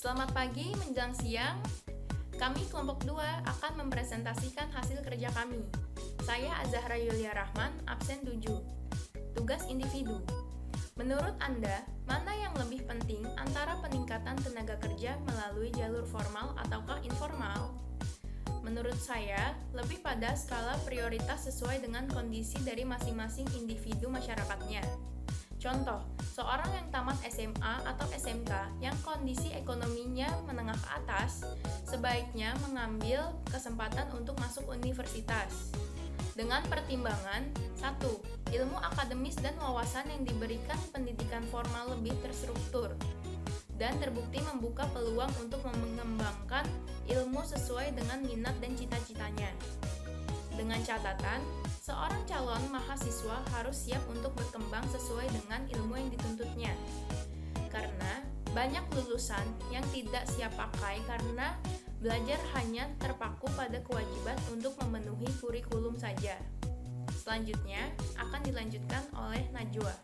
Selamat pagi menjelang siang. Kami kelompok 2 akan mempresentasikan hasil kerja kami. Saya Azahra Yulia Rahman, absen 7. Tugas individu. Menurut Anda, mana yang lebih penting antara peningkatan tenaga kerja melalui jalur formal ataukah informal? Menurut saya, lebih pada skala prioritas sesuai dengan kondisi dari masing-masing individu masyarakatnya. Contoh, seorang yang tamat SMA atau SMK yang kondisi ekonominya menengah ke atas, sebaiknya mengambil kesempatan untuk masuk universitas. Dengan pertimbangan, 1. Ilmu akademis dan wawasan yang diberikan pendidikan formal lebih terstruktur dan terbukti membuka peluang untuk mengembangkan ilmu sesuai dengan minat dan cita-citanya. Dengan catatan, seorang calon mahasiswa harus siap untuk berkembang sesuai dengan ilmu yang dituntutnya. Karena banyak lulusan yang tidak siap pakai karena belajar hanya terpaku pada kewajiban untuk memenuhi kurikulum saja. Selanjutnya akan dilanjutkan oleh Najwa.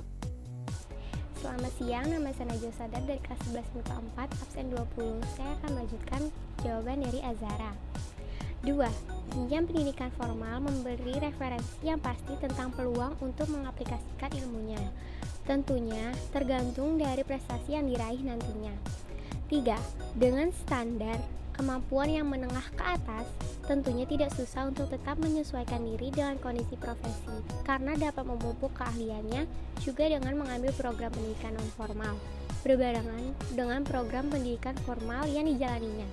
Selamat siang, nama saya Najwa Sadar dari kelas 11 MIPA 4, absen 20. Saya akan melanjutkan jawaban dari Azahra. 2. Jenjang pendidikan formal memberi referensi yang pasti tentang peluang untuk mengaplikasikan ilmunya. Tentunya tergantung dari prestasi yang diraih nantinya. 3. Dengan standar kemampuan yang menengah ke atas, tentunya tidak susah untuk tetap menyesuaikan diri dengan kondisi profesi, karena dapat memupuk keahliannya juga dengan mengambil program pendidikan non-formal, berbarengan dengan program pendidikan formal yang dijalaninya.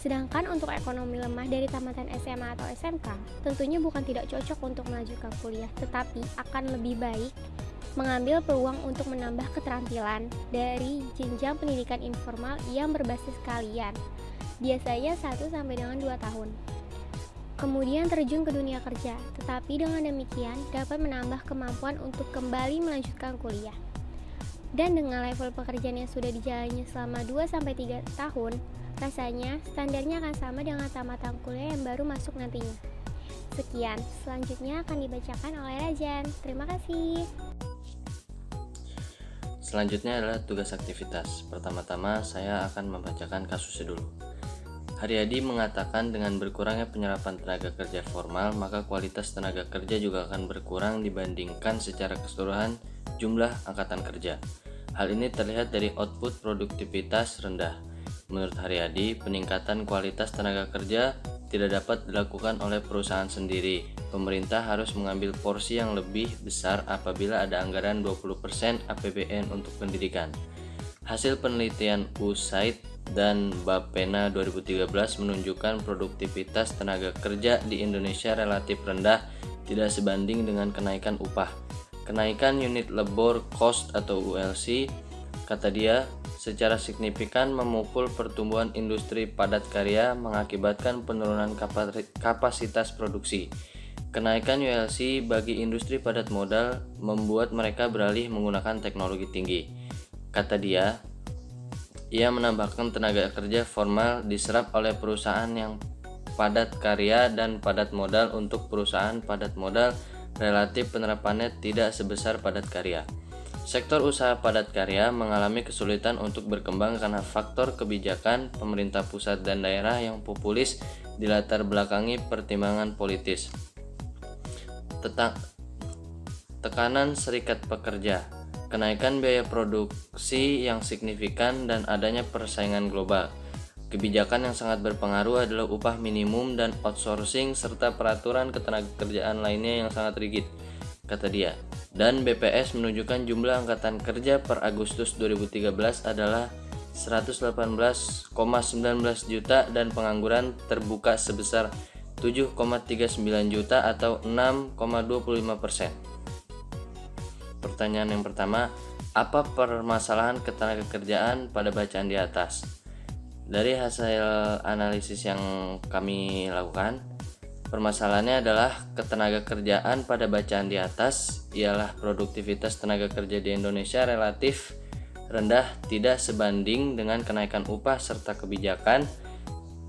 Sedangkan untuk ekonomi lemah dari tamatan SMA atau SMK, tentunya bukan tidak cocok untuk melanjutkan kuliah, tetapi akan lebih baik mengambil peluang untuk menambah keterampilan dari jenjang pendidikan informal yang berbasis keahlian, biasanya 1 sampai dengan 2 tahun. Kemudian terjun ke dunia kerja, tetapi dengan demikian dapat menambah kemampuan untuk kembali melanjutkan kuliah. Dan dengan level pekerjaan yang sudah dijalani selama 2-3 tahun, rasanya standarnya akan sama dengan tamatan kuliah yang baru masuk nantinya. Sekian, selanjutnya akan dibacakan oleh Rajan. Terima kasih. Selanjutnya adalah tugas aktivitas. Pertama-tama saya akan membacakan kasusnya dulu. Haryadi mengatakan dengan berkurangnya penyerapan tenaga kerja formal, maka kualitas tenaga kerja juga akan berkurang dibandingkan secara keseluruhan jumlah angkatan kerja. Hal ini terlihat dari output produktivitas rendah. Menurut Haryadi, peningkatan kualitas tenaga kerja tidak dapat dilakukan oleh perusahaan sendiri. Pemerintah harus mengambil porsi yang lebih besar apabila ada anggaran 20% APBN untuk pendidikan. Hasil penelitian USAID dan Bapena 2013 menunjukkan produktivitas tenaga kerja di Indonesia relatif rendah, tidak sebanding dengan kenaikan upah. Kenaikan unit labor cost atau ULC, kata dia, secara signifikan memukul pertumbuhan industri padat karya, mengakibatkan penurunan kapasitas produksi. Kenaikan ULC bagi industri padat modal membuat mereka beralih menggunakan teknologi tinggi. Kata dia, ia menambahkan tenaga kerja formal diserap oleh perusahaan yang padat karya dan padat modal. Untuk perusahaan padat modal, relatif penerapannya tidak sebesar padat karya. Sektor usaha padat karya mengalami kesulitan untuk berkembang karena faktor kebijakan pemerintah pusat dan daerah yang populis dilatar belakangi pertimbangan politis. Tekanan serikat pekerja, kenaikan biaya produksi yang signifikan, dan adanya persaingan global. Kebijakan yang sangat berpengaruh adalah upah minimum dan outsourcing serta peraturan ketenagakerjaan lainnya yang sangat rigid, kata dia. Dan BPS menunjukkan jumlah angkatan kerja per Agustus 2013 adalah 118,19 juta dan pengangguran terbuka sebesar 7,39 juta atau 6,25%. Pertanyaan yang pertama, apa permasalahan ketenagakerjaan pada bacaan di atas? Dari hasil analisis yang kami lakukan, permasalahannya adalah ketenagakerjaan pada bacaan di atas ialah produktivitas tenaga kerja di Indonesia relatif rendah, tidak sebanding dengan kenaikan upah serta kebijakan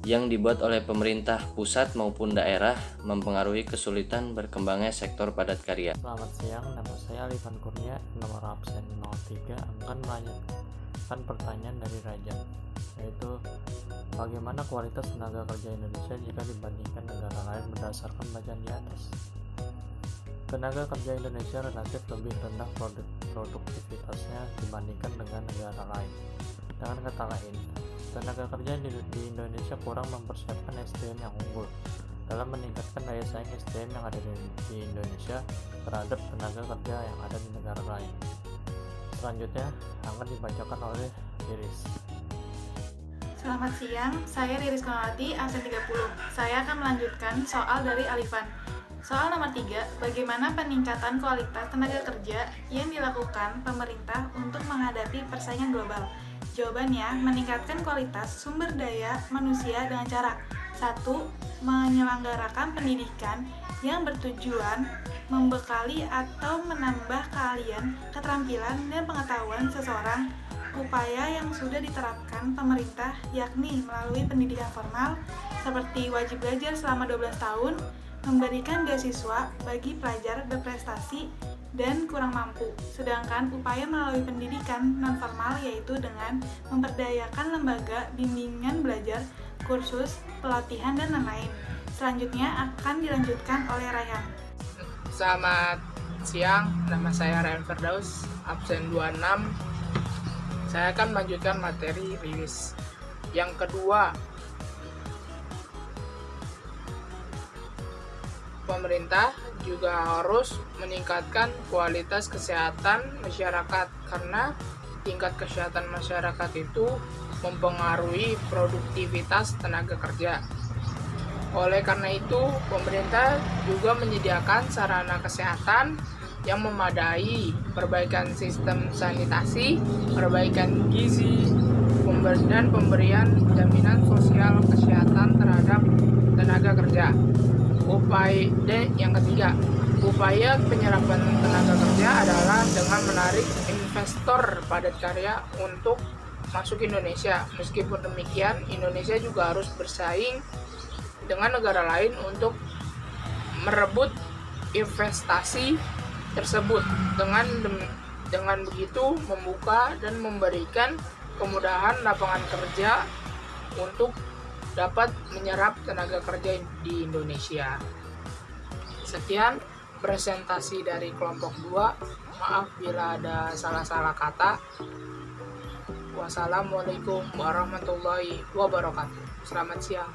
yang dibuat oleh pemerintah pusat maupun daerah mempengaruhi kesulitan berkembangnya sektor padat karya. Selamat siang, nama saya Alifan Kurnia, nomor absen 03, akan melanjutkan pertanyaan dari Rajan. yaitu bagaimana kualitas tenaga kerja Indonesia jika dibandingkan negara lain berdasarkan bacaan di atas. Tenaga kerja Indonesia relatif lebih rendah produktivitasnya dibandingkan dengan negara lain. Dengan kata lain, tenaga kerja di Indonesia kurang mempersiapkan SDM yang unggul dalam meningkatkan daya saing SDM yang ada di Indonesia terhadap tenaga kerja yang ada di negara lain. Selanjutnya akan dibacakan oleh Iris. Selamat siang, saya Riris Konawati, absen 30. Saya akan melanjutkan soal dari Alifan. Soal nomor 3, bagaimana peningkatan kualitas tenaga kerja yang dilakukan pemerintah untuk menghadapi persaingan global? Jawabannya, meningkatkan kualitas sumber daya manusia dengan cara 1. Menyelenggarakan pendidikan yang bertujuan membekali atau menambah keahlian, keterampilan, dan pengetahuan seseorang. Upaya yang sudah diterapkan pemerintah yakni melalui pendidikan formal seperti wajib belajar selama 12 tahun, memberikan beasiswa bagi pelajar berprestasi dan kurang mampu. Sedangkan upaya melalui pendidikan non-formal yaitu dengan memperdayakan lembaga bimbingan belajar, kursus, pelatihan, dan lain-lain. Selanjutnya akan dilanjutkan oleh Rayhan. Selamat siang, nama saya Ryan Firdaus, absen 26. Saya akan melanjutkan materi rilis. Yang kedua, pemerintah juga harus meningkatkan kualitas kesehatan masyarakat karena tingkat kesehatan masyarakat itu mempengaruhi produktivitas tenaga kerja. Oleh karena itu, pemerintah juga menyediakan sarana kesehatan yang memadai, perbaikan sistem sanitasi, perbaikan gizi, dan pemberian jaminan sosial kesehatan terhadap tenaga kerja. Yang ketiga, upaya penyerapan tenaga kerja adalah dengan menarik investor padat karya untuk masuk Indonesia. Meskipun demikian, Indonesia juga harus bersaing dengan negara lain untuk merebut investasi tersebut. Dengan begitu membuka dan memberikan kemudahan lapangan kerja untuk dapat menyerap tenaga kerja di Indonesia. Sekian presentasi dari kelompok 2. Maaf bila ada salah-salah kata. Wassalamualaikum warahmatullahi wabarakatuh. Selamat siang.